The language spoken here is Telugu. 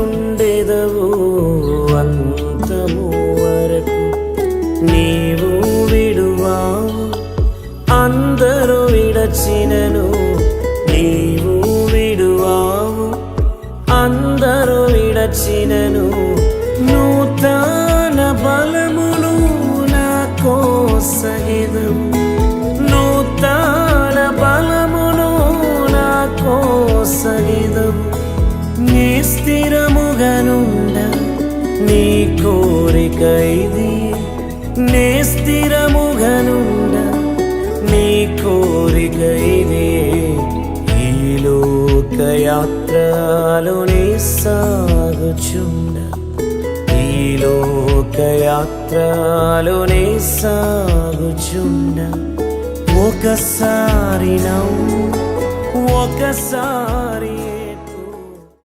ఉండెదవు అంతము వరకు. నీవు విడువావు అందరూ విడచినను, నీవు విడువావు అందరూ విడచినను. నూతన బలమును నాకోసగెదవు, నూతన బలమును నాకోసగెదవు. నీ స్థిరముగనుండ నీ కోరిక ఇది, నీ స్థిరముగనుండ నీ కోరిక ఇది. ఈ లోకయాత్రలోనే సాగుచుండ, ఈ లోకయాత్రలోనే సాగుచుండ. ఒకసారి నవ్వు, ఒకసారి